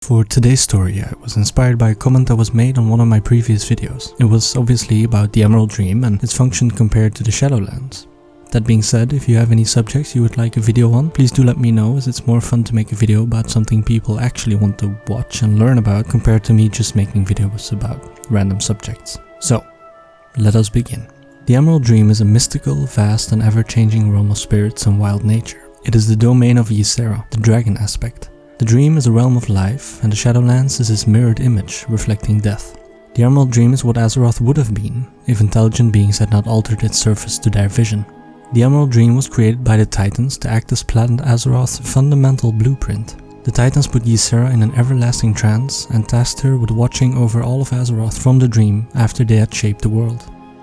For today's story, I was inspired by a comment that was made on one of my previous videos. It was obviously about the Emerald Dream and its function compared to the Shadowlands. That being said, if you have any subjects you would like a video on, please do let me know, as it's more fun to make a video about something people actually want to watch and learn about compared to me just making videos about random subjects. So, let us begin. The Emerald Dream is a mystical, vast and ever-changing realm of spirits and wild nature. It is the domain of Ysera, the dragon aspect. The dream is a realm of life, and the Shadowlands is its mirrored image, reflecting death. The Emerald Dream is what Azeroth would have been, if intelligent beings had not altered its surface to their vision. The Emerald Dream was created by the Titans to act as planet Azeroth's fundamental blueprint. The Titans put Ysera in an everlasting trance, and tasked her with watching over all of Azeroth from the dream after they had shaped the world.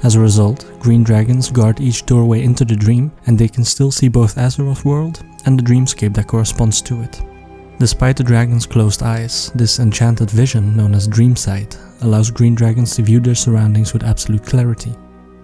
As a result, green dragons guard each doorway into the dream, and they can still see both Azeroth world and the dreamscape that corresponds to it. Despite the dragon's closed eyes, this enchanted vision, known as Dream Sight, allows green dragons to view their surroundings with absolute clarity.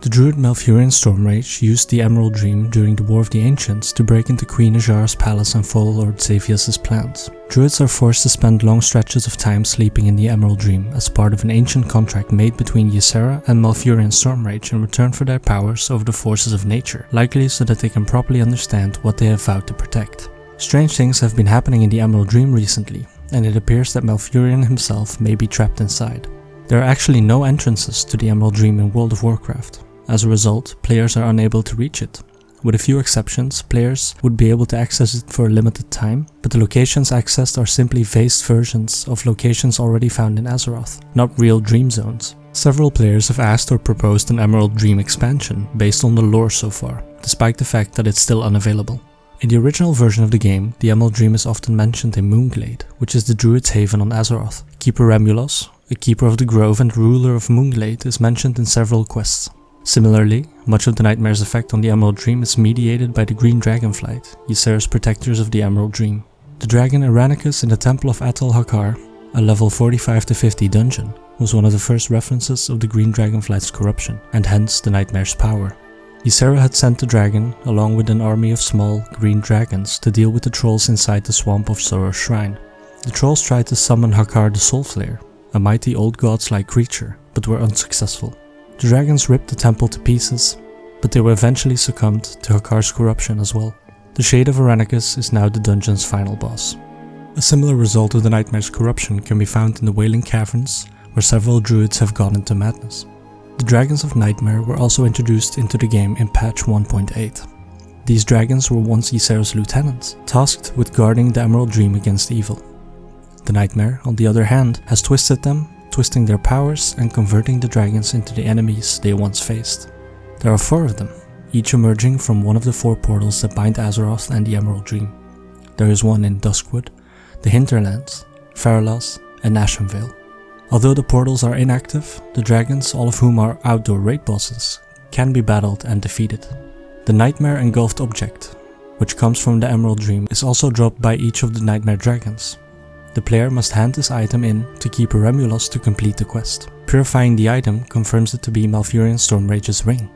The druid Malfurion Stormrage used the Emerald Dream during the War of the Ancients to break into Queen Azshara's palace and follow Lord Xavius' plans. Druids are forced to spend long stretches of time sleeping in the Emerald Dream as part of an ancient contract made between Ysera and Malfurion Stormrage in return for their powers over the forces of nature, likely so that they can properly understand what they have vowed to protect. Strange things have been happening in the Emerald Dream recently, and it appears that Malfurion himself may be trapped inside. There are actually no entrances to the Emerald Dream in World of Warcraft. As a result, players are unable to reach it. With a few exceptions, players would be able to access it for a limited time, but the locations accessed are simply phased versions of locations already found in Azeroth, not real dream zones. Several players have asked or proposed an Emerald Dream expansion based on the lore so far, despite the fact that it's still unavailable. In the original version of the game, the Emerald Dream is often mentioned in Moonglade, which is the druid's haven on Azeroth. Keeper Remulos, a keeper of the grove and ruler of Moonglade, is mentioned in several quests. Similarly, much of the nightmare's effect on the Emerald Dream is mediated by the Green Dragonflight, Ysera's protectors of the Emerald Dream. The dragon Aranicus in the Temple of Atal Hakar, a level 45 to 50 dungeon, was one of the first references of the Green Dragonflight's corruption, and hence the nightmare's power. Ysera had sent the dragon, along with an army of small, green dragons, to deal with the trolls inside the swamp of Sora's shrine. The trolls tried to summon Hakar the Soulflayer, a mighty old gods-like creature, but were unsuccessful. The dragons ripped the temple to pieces, but they were eventually succumbed to Hakar's corruption as well. The Shade of Aranicus is now the dungeon's final boss. A similar result of the nightmare's corruption can be found in the Wailing Caverns, where several druids have gone into madness. The Dragons of Nightmare were also introduced into the game in patch 1.8. These dragons were once Ysera's lieutenants, tasked with guarding the Emerald Dream against evil. The Nightmare, on the other hand, has twisted them, twisting their powers and converting the dragons into the enemies they once faced. There are 4 of them, each emerging from one of the 4 portals that bind Azeroth and the Emerald Dream. There is one in Duskwood, the Hinterlands, Faralas and Nashie. Although the portals are inactive, the dragons, all of whom are outdoor raid bosses, can be battled and defeated. The Nightmare Engulfed object, which comes from the Emerald Dream, is also dropped by each of the Nightmare dragons. The player must hand this item in to Keeper Remulos to complete the quest. Purifying the item confirms it to be Malfurion Stormrage's ring,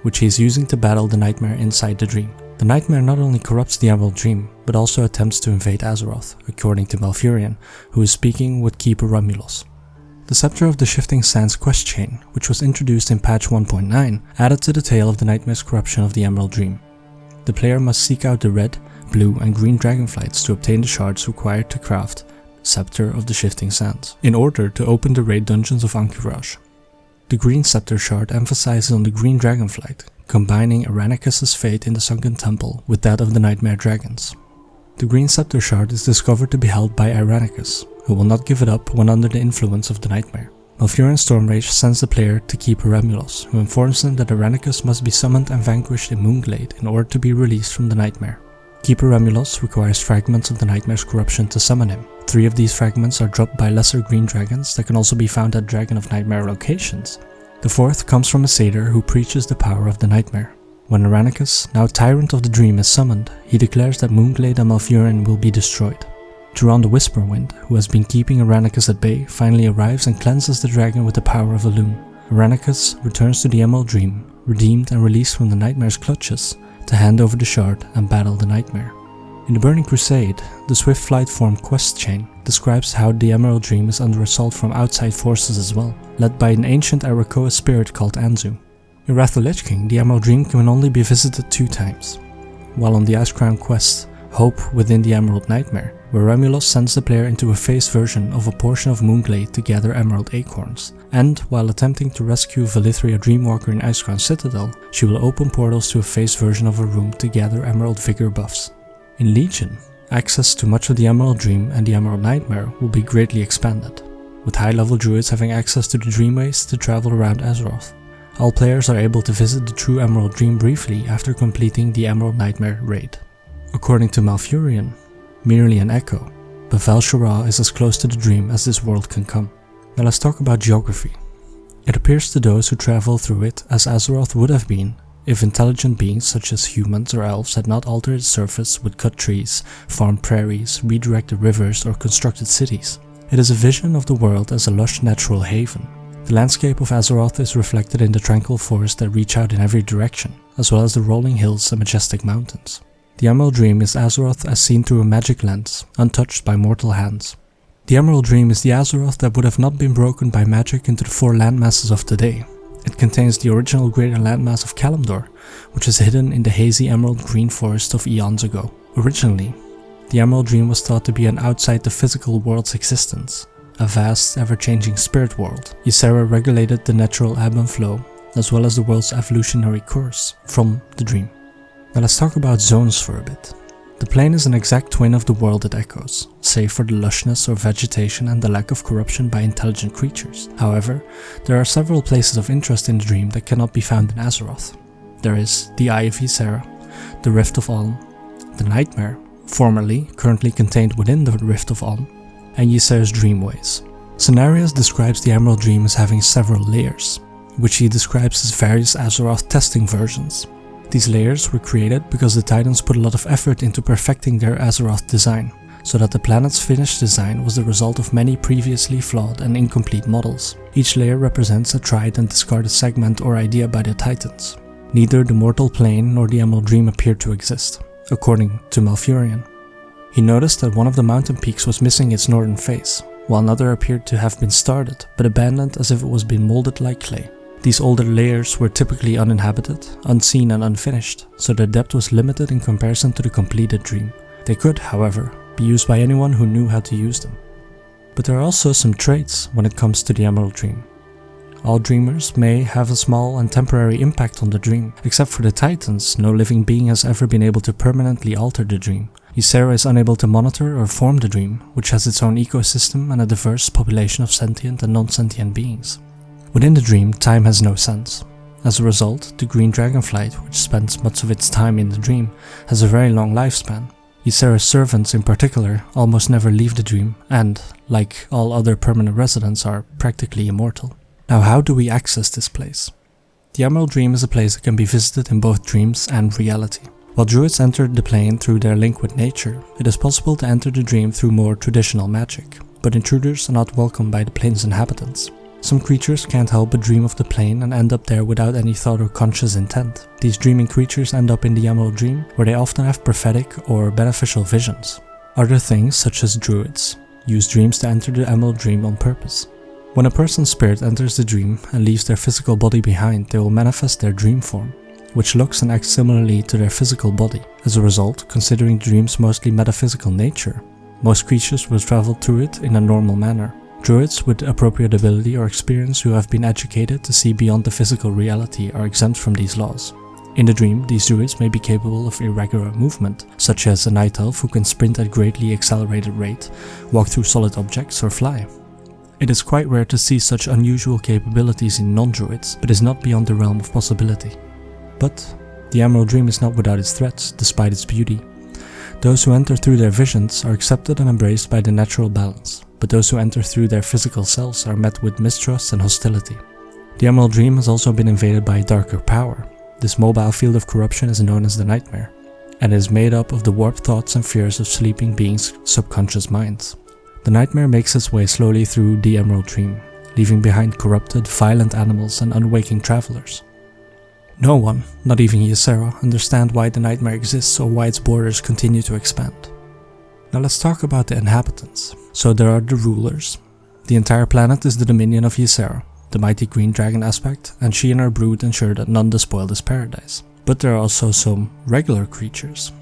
which he is using to battle the Nightmare inside the dream. The Nightmare not only corrupts the Emerald Dream, but also attempts to invade Azeroth, according to Malfurion, who is speaking with Keeper Remulos. The Scepter of the Shifting Sands quest chain, which was introduced in patch 1.9, added to the tale of the Nightmare's corruption of the Emerald Dream. The player must seek out the red, blue and green dragonflights to obtain the shards required to craft Scepter of the Shifting Sands, in order to open the raid dungeons of Ank'Varaj. The green Scepter shard emphasizes on the green dragonflight, combining Aranicus' fate in the Sunken Temple with that of the Nightmare dragons. The green Scepter shard is discovered to be held by Aranicus, who will not give it up when under the influence of the Nightmare. Malfurion Stormrage sends the player to Keeper Remulos, who informs him that Aranicus must be summoned and vanquished in Moonglade in order to be released from the Nightmare. Keeper Remulos requires fragments of the Nightmare's corruption to summon him. 3 of these fragments are dropped by lesser green dragons that can also be found at Dragon of Nightmare locations. The 4th comes from a satyr who preaches the power of the Nightmare. When Aranicus, now Tyrant of the Dream, is summoned, he declares that Moonglade and Malfurion will be destroyed. Juran the Whisperwind, who has been keeping Aranicus at bay, finally arrives and cleanses the dragon with the power of a loon. Aranicus returns to the Emerald Dream, redeemed and released from the Nightmare's clutches, to hand over the shard and battle the Nightmare. In the Burning Crusade, the Swift Flight Form quest chain describes how the Emerald Dream is under assault from outside forces as well, led by an ancient Arakoa spirit called Anzu. In Wrath of the Lich King, the Emerald Dream can only be visited 2 times, while on the Icecrown quest, Hope Within the Emerald Nightmare, where Remulus sends the player into a phased version of a portion of Moonglade to gather emerald acorns, and while attempting to rescue Valithria Dreamwalker in Icecrown Citadel, she will open portals to a phased version of a room to gather emerald vigor buffs. In Legion, access to much of the Emerald Dream and the Emerald Nightmare will be greatly expanded, with high-level druids having access to the Dreamways to travel around Azeroth. All players are able to visit the true Emerald Dream briefly after completing the Emerald Nightmare raid. According to Malfurion, merely an echo, but Val-Shara is as close to the dream as this world can come. Now let's talk about geography. It appears to those who travel through it as Azeroth would have been if intelligent beings such as humans or elves had not altered its surface with cut trees, farmed prairies, redirected rivers, or constructed cities. It is a vision of the world as a lush natural haven. The landscape of Azeroth is reflected in the tranquil forests that reach out in every direction, as well as the rolling hills and majestic mountains. The Emerald Dream is Azeroth as seen through a magic lens, untouched by mortal hands. The Emerald Dream is the Azeroth that would have not been broken by magic into the 4 landmasses of today. It contains the original greater landmass of Kalimdor, which is hidden in the hazy emerald green forest of eons ago. Originally, the Emerald Dream was thought to be an outside the physical world's existence, a vast, ever-changing spirit world. Ysera regulated the natural ebb and flow, as well as the world's evolutionary course, from the dream. Now let's talk about zones for a bit. The plane is an exact twin of the world it echoes, save for the lushness of vegetation and the lack of corruption by intelligent creatures. However, there are several places of interest in the dream that cannot be found in Azeroth. There is the Eye of Ysera, the Rift of Aln, the Nightmare, currently contained within the Rift of Aln, and Ysera's Dreamways. Cenarius describes the Emerald Dream as having several layers, which he describes as various Azeroth testing versions. These layers were created because the Titans put a lot of effort into perfecting their Azeroth design, so that the planet's finished design was the result of many previously flawed and incomplete models. Each layer represents a tried and discarded segment or idea by the Titans. Neither the mortal plane nor the Emerald Dream appeared to exist, according to Malfurion. He noticed that one of the mountain peaks was missing its northern face, while another appeared to have been started, but abandoned as if it was being molded like clay. These older layers were typically uninhabited, unseen and unfinished, so their depth was limited in comparison to the completed dream. They could, however, be used by anyone who knew how to use them. But there are also some traits when it comes to the Emerald Dream. All dreamers may have a small and temporary impact on the dream. Except for the Titans, no living being has ever been able to permanently alter the dream. Ysera is unable to monitor or form the dream, which has its own ecosystem and a diverse population of sentient and non-sentient beings. Within the dream, time has no sense. As a result, the green dragonflight, which spends much of its time in the dream, has a very long lifespan. Ysera's servants in particular almost never leave the dream and, like all other permanent residents, are practically immortal. Now, how do we access this place? The Emerald Dream is a place that can be visited in both dreams and reality. While druids entered the plane through their link with nature, it is possible to enter the dream through more traditional magic, but intruders are not welcomed by the plane's inhabitants. Some creatures can't help but dream of the plane and end up there without any thought or conscious intent. These dreaming creatures end up in the Emerald Dream, where they often have prophetic or beneficial visions. Other things, such as druids, use dreams to enter the Emerald Dream on purpose. When a person's spirit enters the dream and leaves their physical body behind, they will manifest their dream form, which looks and acts similarly to their physical body. As a result, considering dreams mostly metaphysical nature, most creatures will travel through it in a normal manner. Druids with appropriate ability or experience who have been educated to see beyond the physical reality are exempt from these laws. In the dream, these druids may be capable of irregular movement, such as a night elf who can sprint at greatly accelerated rate, walk through solid objects, or fly. It is quite rare to see such unusual capabilities in non-druids, but is not beyond the realm of possibility. But the Emerald Dream is not without its threats, despite its beauty. Those who enter through their visions are accepted and embraced by the natural balance, but those who enter through their physical selves are met with mistrust and hostility. The Emerald Dream has also been invaded by a darker power. This mobile field of corruption is known as the Nightmare, and is made up of the warped thoughts and fears of sleeping beings' subconscious minds. The Nightmare makes its way slowly through the Emerald Dream, leaving behind corrupted, violent animals and unwaking travelers. No one, not even Ysera, understands why the nightmare exists or why its borders continue to expand. Now let's talk about the inhabitants. So there are the rulers. The entire planet is the dominion of Ysera, the mighty green dragon aspect, and she and her brood ensure that none despoil this paradise. But there are also some regular creatures.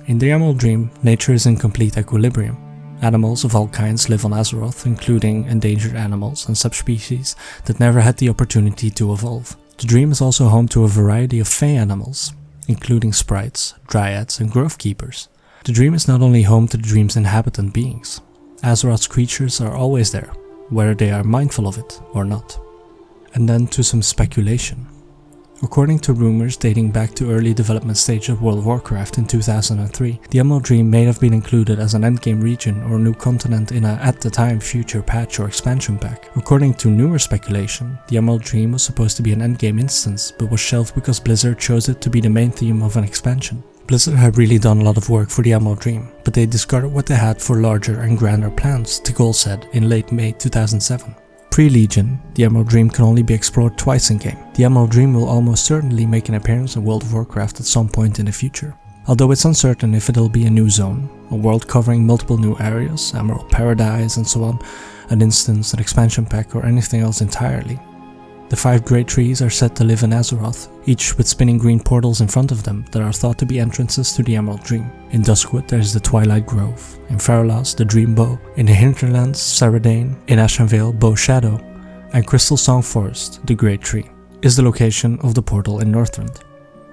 In the Emerald Dream, nature is in complete equilibrium. Animals of all kinds live on Azeroth, including endangered animals and subspecies that never had the opportunity to evolve. The Dream is also home to a variety of fey animals, including sprites, dryads and grove keepers. The Dream is not only home to the Dream's inhabitant beings. Azeroth's creatures are always there, whether they are mindful of it or not. And then to some speculation. According to rumors dating back to early development stage of World of Warcraft in 2003, the Emerald Dream may have been included as an endgame region or new continent in a, at the time, future patch or expansion pack. According to newer speculation, the Emerald Dream was supposed to be an endgame instance, but was shelved because Blizzard chose it to be the main theme of an expansion. Blizzard had really done a lot of work for the Emerald Dream, but they discarded what they had for larger and grander plans, Tikal said in late May 2007. Pre-Legion, the Emerald Dream can only be explored twice in-game. The Emerald Dream will almost certainly make an appearance in World of Warcraft at some point in the future. Although it's uncertain if it'll be a new zone, a world covering multiple new areas, Emerald Paradise and so on, an instance, an expansion pack or anything else entirely. The 5 great trees are said to live in Azeroth, each with spinning green portals in front of them that are thought to be entrances to the Emerald Dream. In Duskwood there is the Twilight Grove, in Faralas the Dream Bow, in the Hinterlands Saradane, in Ashenvale Bow Shadow, and Crystal Song Forest, the Great Tree, is the location of the portal in Northrend.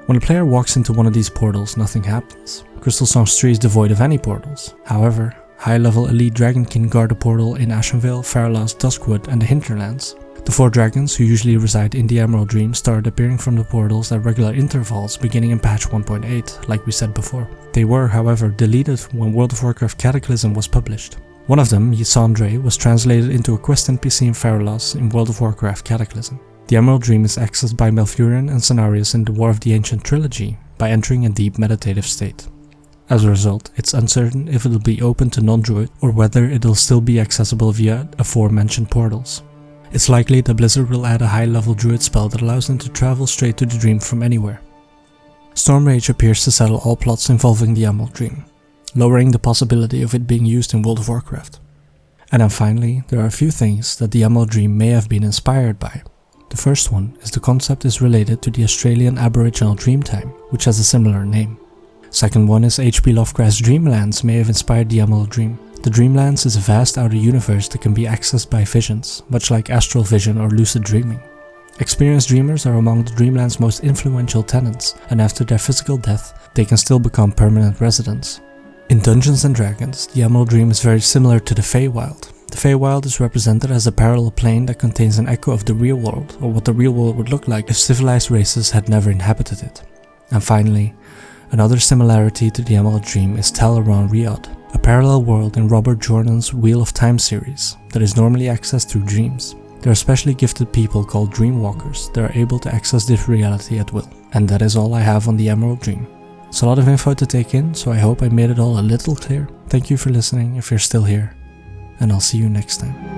When a player walks into one of these portals, nothing happens. Crystal Song's tree is devoid of any portals. However, high-level elite Dragonkin guard a portal in Ashenvale, Faralas, Duskwood and the Hinterlands. The 4 dragons, who usually reside in the Emerald Dream, started appearing from the portals at regular intervals beginning in patch 1.8, like we said before. They were, however, deleted when World of Warcraft Cataclysm was published. One of them, Ysandre, was translated into a quest NPC in Faralas in World of Warcraft Cataclysm. The Emerald Dream is accessed by Malfurion and Cenarius in the War of the Ancient Trilogy by entering a deep meditative state. As a result, it's uncertain if it'll be open to non-druid or whether it'll still be accessible via aforementioned portals. It's likely that Blizzard will add a high-level druid spell that allows them to travel straight to the Dream from anywhere. Stormrage appears to settle all plots involving the Emerald Dream, lowering the possibility of it being used in World of Warcraft. And then finally, there are a few things that the Emerald Dream may have been inspired by. The first one is the concept is related to the Australian Aboriginal Dreamtime, which has a similar name. Second one is H.P. Lovecraft's Dreamlands may have inspired the Emerald Dream. The Dreamlands is a vast outer universe that can be accessed by visions, much like astral vision or lucid dreaming. Experienced dreamers are among the Dreamland's most influential tenants, and after their physical death, they can still become permanent residents. In Dungeons & Dragons, the Emerald Dream is very similar to the Feywild. The Feywild is represented as a parallel plane that contains an echo of the real world, or what the real world would look like if civilized races had never inhabited it. And finally, another similarity to the Emerald Dream is Talaran Riad, a parallel world in Robert Jordan's Wheel of Time series that is normally accessed through dreams. There are specially gifted people called Dreamwalkers that are able to access this reality at will. And that is all I have on the Emerald Dream. It's a lot of info to take in, so I hope I made it all a little clear. Thank you for listening if you're still here, and I'll see you next time.